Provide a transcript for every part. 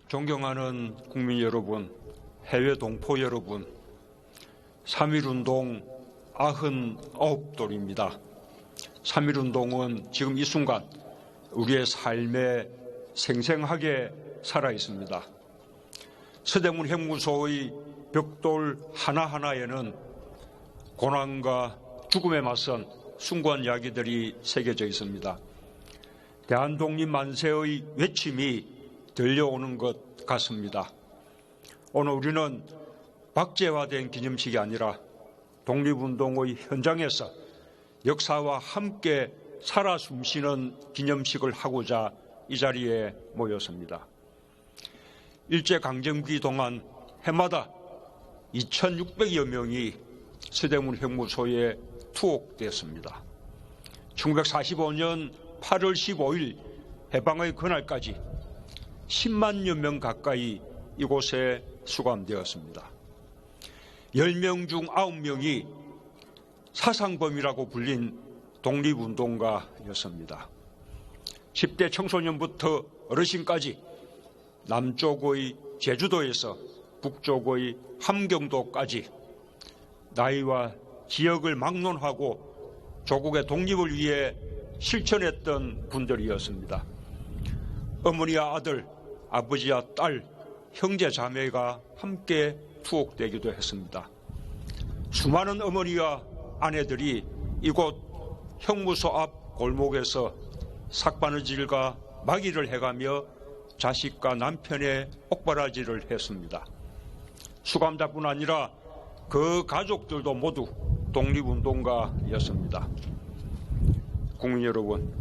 존경하는 국민 여러분, 해외 동포 여러분, 3.1운동 99돌입니다. 3.1운동은 지금 이 순간 우리의 삶에 생생하게 살아있습니다. 서대문 핵무소의 벽돌 하나하나에는 고난과 죽음에 맞선 숭고한 이야기들이 새겨져 있습니다. 대한독립 만세의 외침이 들려오는 것 같습니다. 오늘 우리는 박제화된 기념식이 아니라 독립운동의 현장에서 역사와 함께 살아 숨쉬는 기념식을 하고자 이 자리에 모였습니다. 일제강점기 동안 해마다 2,600여 명이 서대문 핵무소에 투옥되었습니다. 1945년 8월 15일 해방의 그날까지 10만여 명 가까이 이곳에 수감되었습니다. 10명 중 9명이 사상범이라고 불린 독립운동가였습니다. 10대 청소년부터 어르신까지 남쪽의 제주도에서 북쪽의 함경도까지 나이와 지역을 막론하고 조국의 독립을 위해 실천했던 분들이었습니다. 어머니와 아들, 아버지와 딸, 형제 자매가 함께 투옥되기도 했습니다. 수많은 어머니와 아내들이 이곳 형무소 앞 골목에서 삭바느질과 마기를 해가며 자식과 남편의 옥바라지를 했습니다. 수감자뿐 아니라 그 가족들도 모두 독립운동가였습니다. 국민 여러분,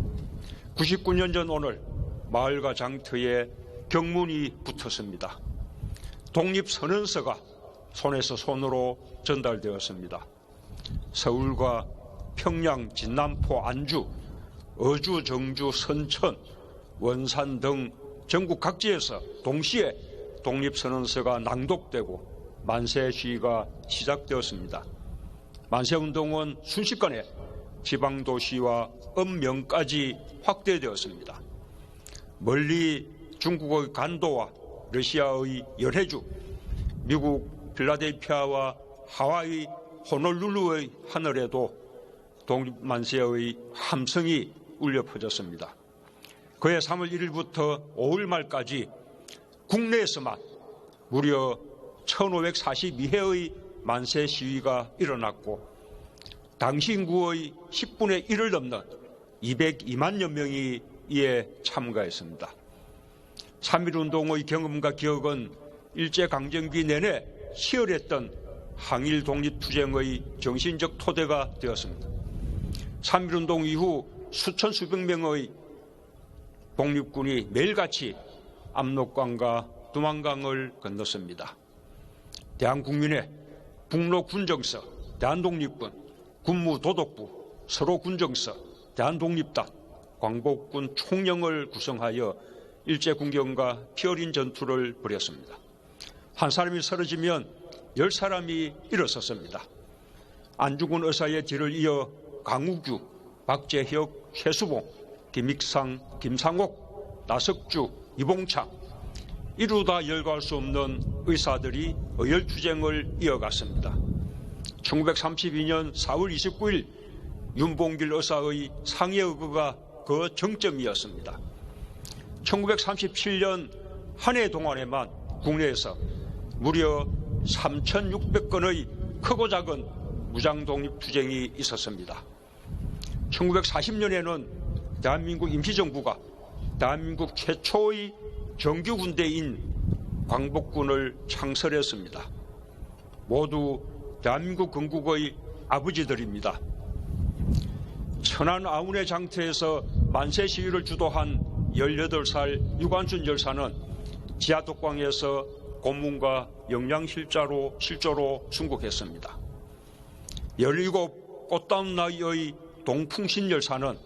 99년 전 오늘 마을과 장터에 경문이 붙었습니다. 독립선언서가 손에서 손으로 전달되었습니다. 서울과 평양, 진남포, 안주, 어주, 정주, 선천, 원산 등 전국 각지에서 동시에 독립선언서가 낭독되고 만세 시위가 시작되었습니다. 만세운동은 순식간에 지방도시와 읍면까지 확대되었습니다. 멀리 중국의 간도와 러시아의 열해주, 미국 필라델피아와 하와이 호놀룰루의 하늘에도 독립만세의 함성이 울려 퍼졌습니다. 그해 3월 1일부터 5월 말까지 국내에서만 무려 1542회의 만세 시위가 일어났고 당시 인구의 10분의 1을 넘는 202만여 명이 이에 참가했습니다. 3.1운동의 경험과 기억은 일제강점기 내내 치열했던 항일 독립투쟁의 정신적 토대가 되었습니다. 3.1운동 이후 수천 수백 명의 독립군이 매일같이 압록강과 두만강을 건넜습니다. 대한국민회, 북로군정서, 대한독립군, 군무도독부, 서로군정서, 대한독립당, 광복군 총령을 구성하여 일제군경과 피 어린 전투를 벌였습니다. 한 사람이 쓰러지면 10사람이 일어섰습니다. 안중근 의사의 뒤를 이어 강우규, 박재혁, 최수봉, 김익상, 김상옥, 나석주, 이봉창, 이루다 열거할 수 없는 의사들이 의열투쟁을 이어갔습니다. 1932년 4월 29일 윤봉길 의사의 상해의거가 그 정점이었습니다. 1937년 한 해 동안에만 국내에서 무려 3,600건의 크고 작은 무장독립투쟁이 있었습니다. 1940년에는 대한민국 임시정부가 대한민국 최초의 정규군대인 광복군을 창설했습니다. 모두 대한민국 건국의 아버지들입니다. 천안 아운의 장터에서 만세 시위를 주도한 18살 유관순 열사는 지하독방에서 고문과 영양실조로 순국했습니다. 17 꽃다운 나이의 동풍신 열사는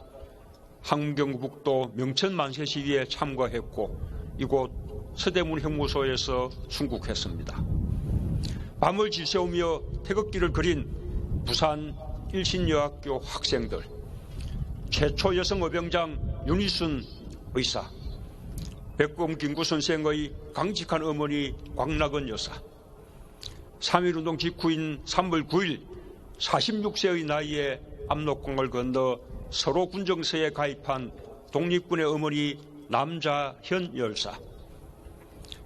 항문경북도 명천 만세 시위에 참가했고 이곳 서대문 형무소에서 순국했습니다. 밤을 지새우며 태극기를 그린 부산 일신여학교 학생들, 최초 여성 의병장 윤희순 의사, 백범 김구 선생의 강직한 어머니 광락은 여사, 3.1운동 직후인 3월 9일 46세의 나이에 압록강을 건너 서로 군정서에 가입한 독립군의 어머니 남자현 열사,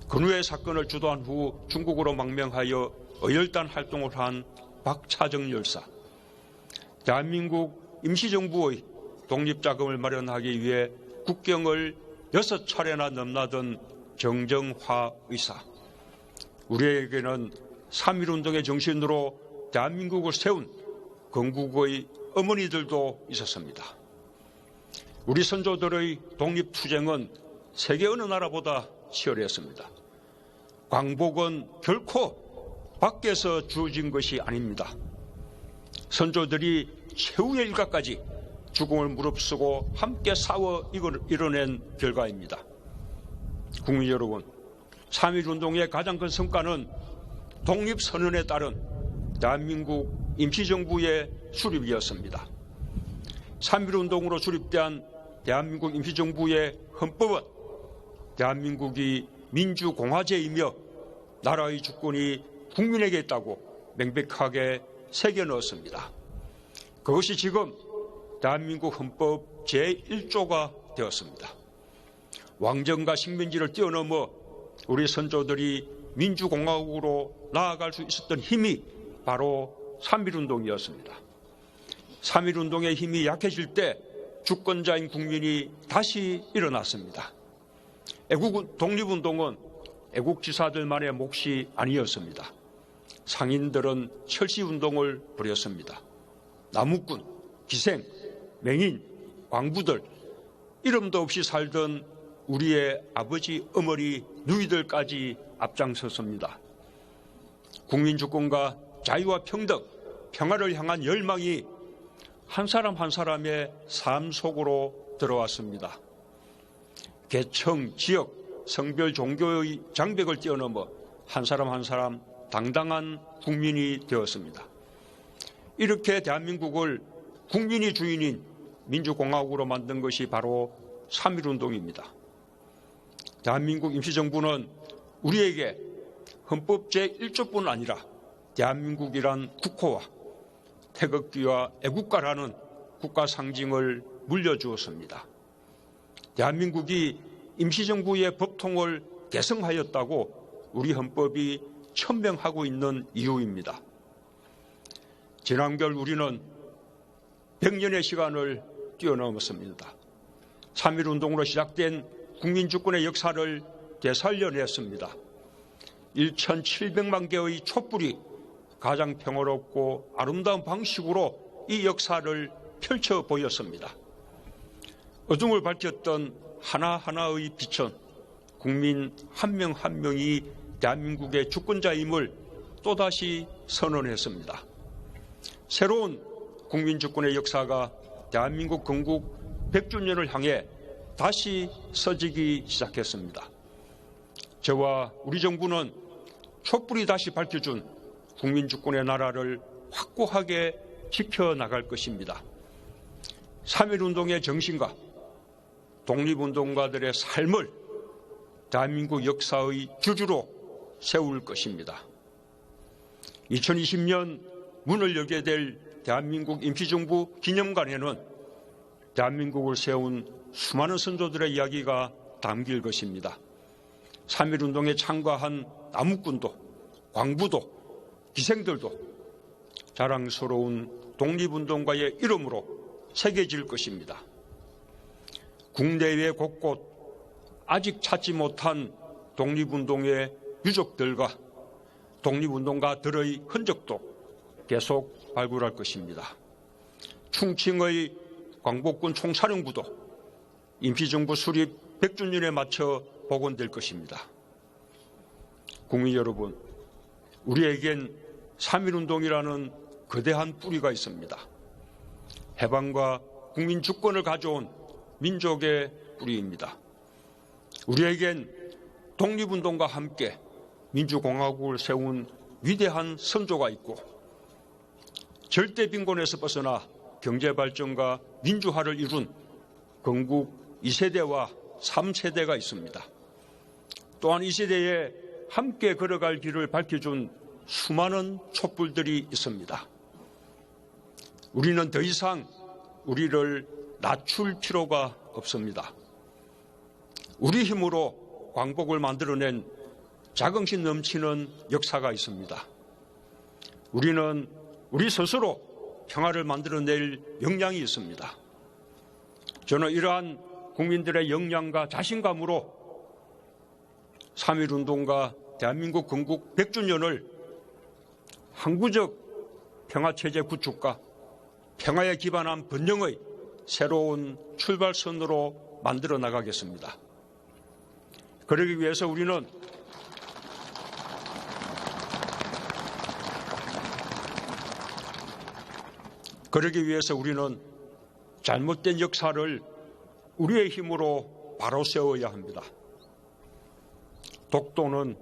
근후의 사건을 주도한 후 중국으로 망명하여 어열단 활동을 한 박차정 열사, 대한민국 임시정부의 독립자금을 마련하기 위해 국경을 6차례나 넘나든 정정화 의사, 우리에게는 3.1운동의 정신으로 대한민국을 세운 건국의 어머니들도 있었습니다. 우리 선조들의 독립투쟁은 세계 어느 나라보다 치열했습니다. 광복은 결코 밖에서 주어진 것이 아닙니다. 선조들이 최후의 일각까지 죽음을 무릅쓰고 함께 싸워 이뤄낸 결과입니다. 국민 여러분, 3.1운동의 가장 큰 성과는 독립선언에 따른 대한민국 임시정부의 수립이었습니다. 3.1운동으로 수립된 대한민국 임시정부의 헌법은 대한민국이 민주공화제이며 나라의 주권이 국민에게 있다고 명백하게 새겨넣었습니다. 그것이 지금 대한민국 헌법 제1조가 되었습니다. 왕정과 식민지를 뛰어넘어 우리 선조들이 민주공화국으로 나아갈 수 있었던 힘이 바로 3.1운동이었습니다. 3.1운동의 힘이 약해질 때 주권자인 국민이 다시 일어났습니다. 독립운동은 애국지사들만의 몫이 아니었습니다. 상인들은 철시운동을 벌였습니다. 나무꾼, 기생, 맹인, 광부들, 이름도 없이 살던 우리의 아버지, 어머니, 누이들까지 앞장섰습니다. 국민주권과 자유와 평등, 평화를 향한 열망이 한 사람 한 사람의 삶 속으로 들어왔습니다. 계층, 지역, 성별, 종교의 장벽을 뛰어넘어 한 사람 한 사람 당당한 국민이 되었습니다. 이렇게 대한민국을 국민이 주인인 민주공화국으로 만든 것이 바로 3.1운동입니다. 대한민국 임시정부는 우리에게 헌법 제1조뿐 아니라 대한민국이란 국호와 태극기와 애국가라는 국가 상징을 물려주었습니다. 대한민국이 임시정부의 법통을 개성하였다고 우리 헌법이 천명하고 있는 이유입니다. 지난 겨울 우리는 100년의 시간을 뛰어넘었습니다. 3.1운동으로 시작된 국민주권의 역사를 되살려냈습니다. 1,700만 개의 촛불이 가장 평화롭고 아름다운 방식으로 이 역사를 펼쳐 보였습니다. 어둠을 밝혔던 하나하나의 빛은 국민 한 명 한 명이 대한민국의 주권자임을 또다시 선언했습니다. 새로운 국민주권의 역사가 대한민국 건국 100주년을 향해 다시 써지기 시작했습니다. 저와 우리 정부는 촛불이 다시 밝혀준 국민주권의 나라를 확고하게 지켜나갈 것입니다. 3.1운동의 정신과 독립운동가들의 삶을 대한민국 역사의 주주로 세울 것입니다. 2020년 문을 열게 될 대한민국 임시정부 기념관에는 대한민국을 세운 수많은 선조들의 이야기가 담길 것입니다. 3.1운동에 참가한 나무꾼도, 광부도, 기생들도 자랑스러운 독립운동가의 이름으로 새겨질 것입니다. 국내외 곳곳 아직 찾지 못한 독립운동의 유족들과 독립운동가들의 흔적도 계속 발굴할 것입니다. 충칭의 광복군 총사령부도 임시정부 수립 100주년에 맞춰 복원될 것입니다. 국민 여러분, 우리에겐 3.1운동이라는 거대한 뿌리가 있습니다. 해방과 국민주권을 가져온 민족의 뿌리입니다. 우리에겐 독립운동과 함께 민주공화국을 세운 위대한 선조가 있고 절대 빈곤에서 벗어나 경제발전과 민주화를 이룬 건국 2세대와 3세대가 있습니다. 또한 이 시대에 함께 걸어갈 길을 밝혀준 수많은 촛불들이 있습니다. 우리는 더 이상 우리를 낮출 필요가 없습니다. 우리 힘으로 광복을 만들어낸 자긍심 넘치는 역사가 있습니다. 우리는 우리 스스로 평화를 만들어낼 역량이 있습니다. 저는 이러한 국민들의 역량과 자신감으로 3.1운동과 대한민국 건국 100주년을 항구적 평화체제 구축과 평화에 기반한 번영의 새로운 출발선으로 만들어 나가겠습니다. 그러기 위해서 우리는 잘못된 역사를 우리의 힘으로 바로 세워야 합니다. 독도는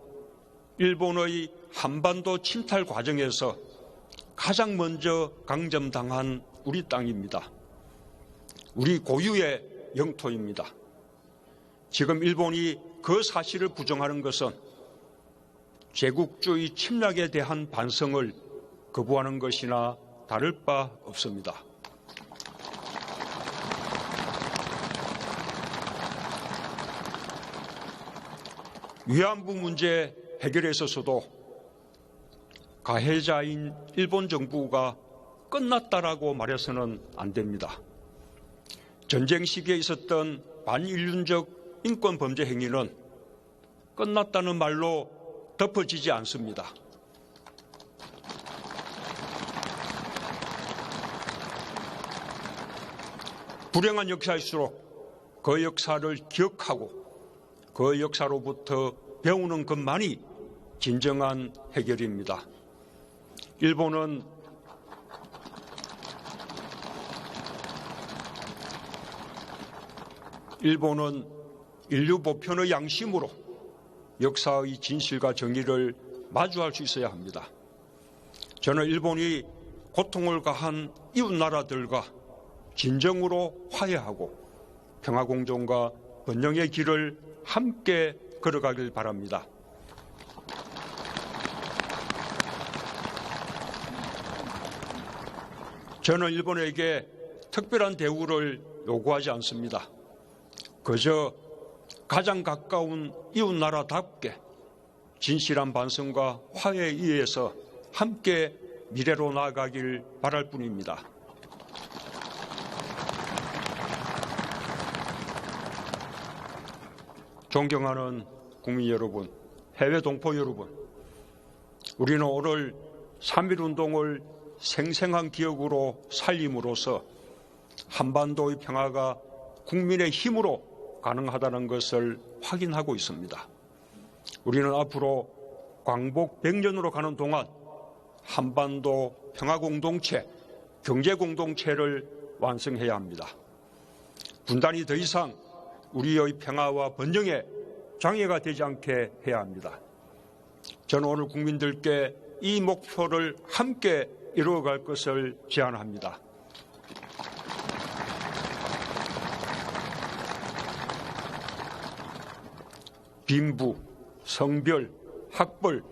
일본의 한반도 침탈 과정에서 가장 먼저 강점당한 우리 땅입니다. 우리 고유의 영토입니다. 지금 일본이 그 사실을 부정하는 것은 제국주의 침략에 대한 반성을 거부하는 것이나 다를 바 없습니다. 위안부 문제 해결에 있어서도 가해자인 일본 정부가 끝났다라고 말해서는 안 됩니다. 전쟁 시기에 있었던 반인륜적 인권 범죄 행위는 끝났다는 말로 덮어지지 않습니다. 불행한 역사일수록 그 역사를 기억하고 그 역사로부터 배우는 것만이 진정한 해결입니다. 일본은 인류 보편의 양심으로 역사의 진실과 정의를 마주할 수 있어야 합니다. 저는 일본이 고통을 가한 이웃 나라들과 진정으로 화해하고 평화공존과 번영의 길을 함께 걸어가길 바랍니다. 저는 일본에게 특별한 대우를 요구하지 않습니다. 그저 가장 가까운 이웃 나라답게 진실한 반성과 화해에 의해서 함께 미래로 나아가길 바랄 뿐입니다. 존경하는 국민 여러분, 해외 동포 여러분, 우리는 오늘 3.1운동을 생생한 기억으로 살림으로써 한반도의 평화가 국민의 힘으로 가능하다는 것을 확인하고 있습니다. 우리는 앞으로 광복 100년으로 가는 동안 한반도 평화공동체, 경제공동체를 완성해야 합니다. 분단이 더 이상 우리의 평화와 번영에 장애가 되지 않게 해야 합니다. 저는 오늘 국민들께 이 목표를 함께 이루어갈 것을 제안합니다. 빈부, 성별, 학벌,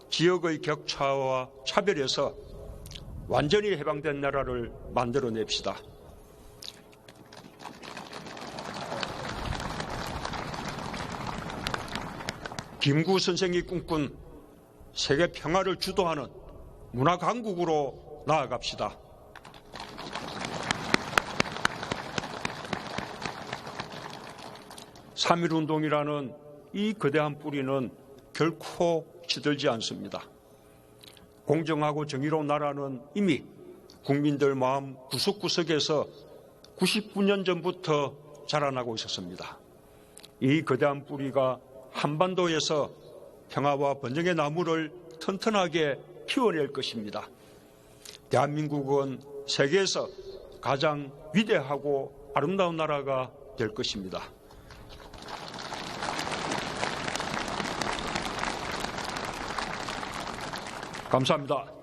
지역의 격차와 차별에서 완전히 해방된 나라를 만들어냅시다. 김구 선생이 꿈꾼 세계 평화를 주도하는 문화 강국으로 나아갑시다. (3.1운동이라는) 이 거대한 뿌리는 결코 시들지 않습니다. 공정하고 정의로운 나라는 이미 국민들 마음 구석구석에서 99년 전부터 자라나고 있었습니다. 이 거대한 뿌리가 한반도에서 평화와 번영의 나무를 튼튼하게 키워낼 것입니다. 대한민국은 세계에서 가장 위대하고 아름다운 나라가 될 것입니다. 감사합니다.